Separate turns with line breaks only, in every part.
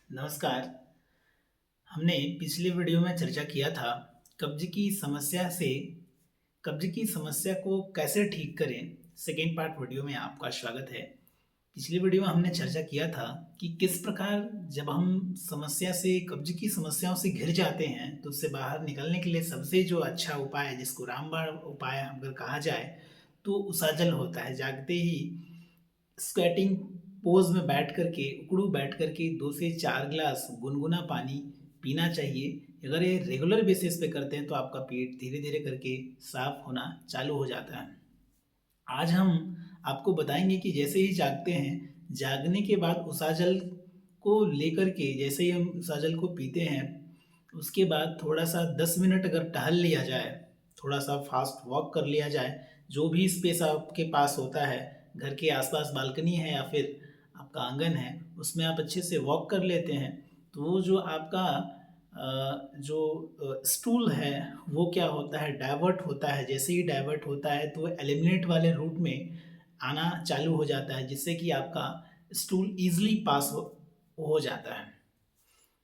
नमस्कार। हमने पिछली वीडियो में चर्चा किया था कब्ज की समस्या से कब्ज की समस्या को कैसे ठीक करें। सेकेंड पार्ट वीडियो में आपका स्वागत है। पिछली वीडियो में हमने चर्चा किया था कि किस प्रकार जब हम समस्या से कब्ज की समस्याओं से घिर जाते हैं तो उससे बाहर निकलने के लिए सबसे जो अच्छा उपाय है, जिसको रामबाण उपाय अगर कहा जाए, तो उसाजल होता है। जागते ही स्क्वेटिंग पोज में बैठ करके, उकड़ू बैठ करके 2 से 4 ग्लास गुनगुना पानी पीना चाहिए। अगर ये रेगुलर बेसिस पे करते हैं तो आपका पेट धीरे धीरे करके साफ होना चालू हो जाता है। आज हम आपको बताएंगे कि जैसे ही जागते हैं, जागने के बाद उषा जल को लेकर के जैसे ही हम उषा जल को पीते हैं, उसके बाद थोड़ा सा 10 मिनट अगर टहल लिया जाए, थोड़ा सा फास्ट वॉक कर लिया जाए, जो भी स्पेस आपके पास होता है, घर के आसपास बालकनी है या फिर आपका आंगन है, उसमें आप अच्छे से वॉक कर लेते हैं, तो वो जो आपका जो स्टूल है वो क्या होता है, डाइवर्ट होता है। जैसे ही डाइवर्ट होता है तो एलिमिनेट वाले रूट में आना चालू हो जाता है, जिससे कि आपका स्टूल ईजिली पास हो जाता है।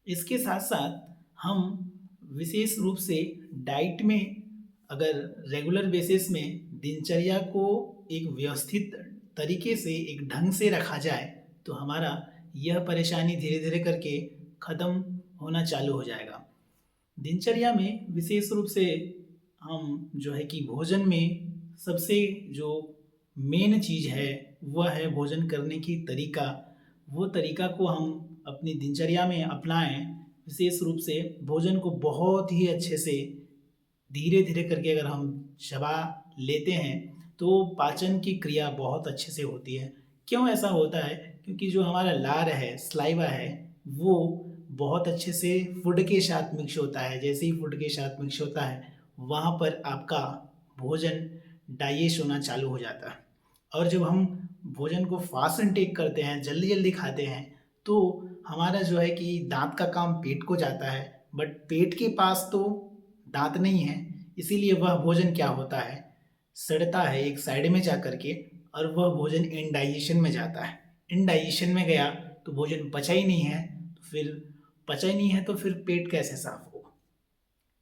इसके साथ साथ हम विशेष रूप से डाइट में अगर रेगुलर बेसिस में दिनचर्या को एक व्यवस्थित तरीके से, एक ढंग से रखा जाए, तो हमारा यह परेशानी धीरे धीरे करके ख़त्म होना चालू हो जाएगा। दिनचर्या में विशेष रूप से हम जो है कि भोजन में सबसे जो मेन चीज़ है वह है भोजन करने की तरीका। वो तरीका को हम अपनी दिनचर्या में अपनाएं। विशेष रूप से भोजन को बहुत ही अच्छे से धीरे धीरे करके अगर हम चबा लेते हैं तो पाचन की क्रिया बहुत अच्छे से होती है। क्यों ऐसा होता है? क्योंकि जो हमारा लार है, स्लाइवा है, वो बहुत अच्छे से फूड के साथ मिक्स होता है। जैसे ही फूड के साथ मिक्स होता है, वहाँ पर आपका भोजन डाइजेस्ट होना चालू हो जाता है। और जब हम भोजन को फास्ट इनटेक करते हैं, जल्दी जल्दी खाते हैं, तो हमारा जो है कि दांत का काम पेट को जाता है, बट पेट के पास तो दांत नहीं है, इसीलिए वह भोजन क्या होता है, सड़ता है एक साइड में जा कर के, और वह भोजन इनडाइजेशन में जाता है। इनडाइजेशन में गया तो भोजन पचा ही नहीं है, तो फिर पेट कैसे साफ होगा?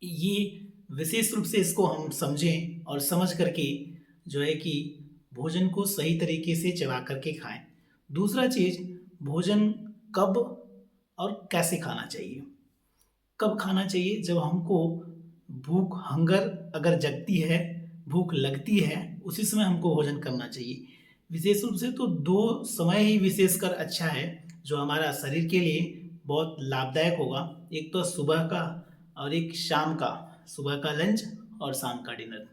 ये विशेष रूप से इसको हम समझें और समझ करके जो है कि भोजन को सही तरीके से चबा करके खाएं। दूसरा चीज़, भोजन कब और कैसे खाना चाहिए। कब खाना चाहिए? जब हमको भूख, हंगर अगर जगती है, भूख लगती है, उसी समय हमको भोजन करना चाहिए। विशेष रूप से तो 2 समय ही विशेषकर अच्छा है जो हमारा शरीर के लिए बहुत लाभदायक होगा। एक तो सुबह का और एक शाम का। सुबह का लंच और शाम का डिनर,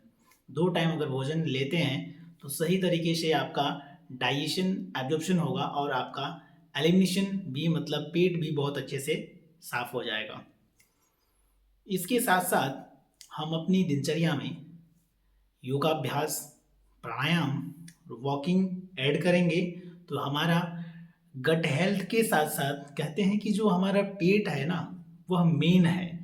2 टाइम अगर भोजन लेते हैं तो सही तरीके से आपका डाइजेशन, एब्जॉर्प्शन होगा और आपका एलिमिनेशन भी, मतलब पेट भी बहुत अच्छे से साफ हो जाएगा। इसके साथ साथ हम अपनी दिनचर्या में योगाभ्यास, प्राणायाम, वॉकिंग ऐड करेंगे तो हमारा गट हेल्थ के साथ साथ कहते हैं कि जो हमारा पेट है ना, वह मेन है।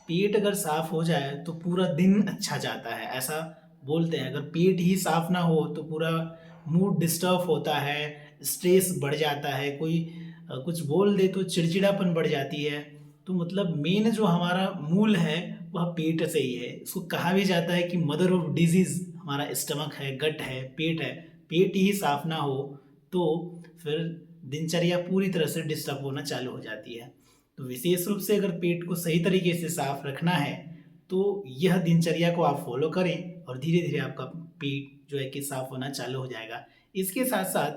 पेट अगर साफ हो जाए तो पूरा दिन अच्छा जाता है, ऐसा बोलते हैं। अगर पेट ही साफ ना हो तो पूरा मूड डिस्टर्ब होता है, स्ट्रेस बढ़ जाता है, कोई कुछ बोल दे तो चिड़चिड़ापन बढ़ जाती है। तो मतलब मेन जो हमारा मूल है वह पेट से ही है। इसको कहा भी जाता है कि मदर ऑफ डिजीज़ हमारा स्टमक है, गट है, पेट है। पेट ही साफ ना हो तो फिर दिनचर्या पूरी तरह से डिस्टर्ब होना चालू हो जाती है। तो विशेष रूप से अगर पेट को सही तरीके से साफ रखना है तो यह दिनचर्या को आप फॉलो करें और धीरे धीरे आपका पेट जो है कि साफ होना चालू हो जाएगा। इसके साथ साथ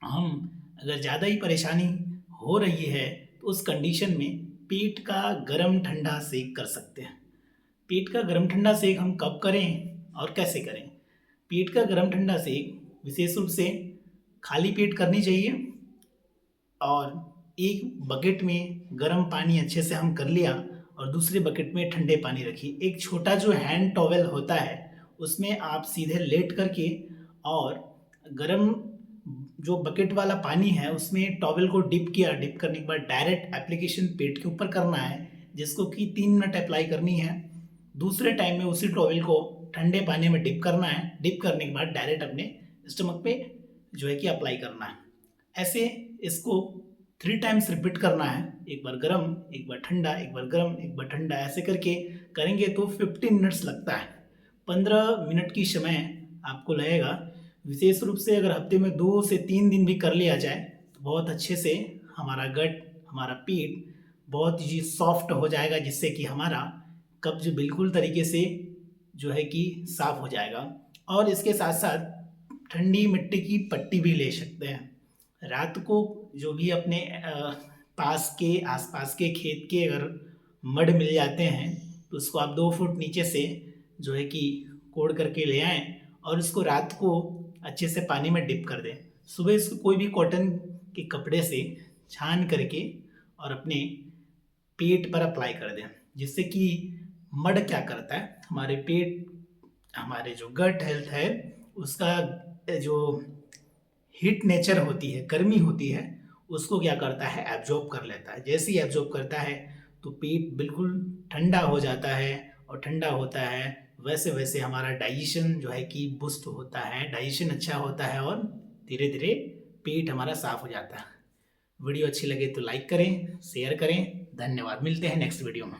हम अगर ज़्यादा ही परेशानी हो रही है तो उस कंडीशन में पेट का गर्म ठंडा सेक कर सकते हैं। पेट का गर्म ठंडा सेक हम कब करें और कैसे करें? पेट का गर्म ठंडा सेक विशेष रूप से खाली पेट करनी चाहिए और एक बकेट में गर्म पानी अच्छे से हम कर लिया और दूसरे बकेट में ठंडे पानी रखिए। एक छोटा जो हैंड टॉवेल होता है उसमें आप सीधे लेट करके और गर्म जो बकेट वाला पानी है उसमें टॉवेल को डिप किया। डिप करने के बाद डायरेक्ट एप्लीकेशन पेट के ऊपर करना है, जिसको कि 3 मिनट अप्लाई करनी है। दूसरे टाइम में उसी टॉवेल को ठंडे पानी में डिप करना है। डिप करने के बाद डायरेक्ट अपने स्टमक पे जो है कि अप्लाई करना है। ऐसे इसको 3 टाइम्स रिपीट करना है। एक बार गरम, एक बार ठंडा, एक बार गरम, एक बार ठंडा, ऐसे करके करेंगे तो 15 मिनट्स लगता है। 15 मिनट की समय आपको लगेगा। विशेष रूप से अगर हफ्ते में 2 से 3 दिन भी कर लिया जाए तो बहुत अच्छे से हमारा गट, हमारा पेट बहुत ही सॉफ्ट हो जाएगा, जिससे कि हमारा कब्ज बिल्कुल तरीके से जो है कि साफ हो जाएगा। और इसके साथ साथ ठंडी मिट्टी की पट्टी भी ले सकते हैं। रात को जो भी अपने पास के आसपास के खेत के अगर मड मिल जाते हैं तो उसको आप 2 फुट नीचे से जो है कि कोड़ करके ले आएँ और उसको रात को अच्छे से पानी में डिप कर दें। सुबह इसको कोई भी कॉटन के कपड़े से छान करके और अपने पेट पर अप्लाई कर दें, जिससे कि मड क्या करता है, हमारे पेट, हमारे जो गट हेल्थ है उसका जो हीट नेचर होती है, गर्मी होती है, उसको क्या करता है, एब्जॉर्ब कर लेता है। जैसे ही एब्जॉर्ब करता है तो पेट बिल्कुल ठंडा हो जाता है, और ठंडा होता है वैसे वैसे हमारा डाइजेशन जो है कि बूस्ट होता है, डाइजेशन अच्छा होता है और धीरे धीरे पेट हमारा साफ हो जाता है। वीडियो अच्छी लगे तो लाइक करें, शेयर करें। धन्यवाद। मिलते हैं नेक्स्ट वीडियो में।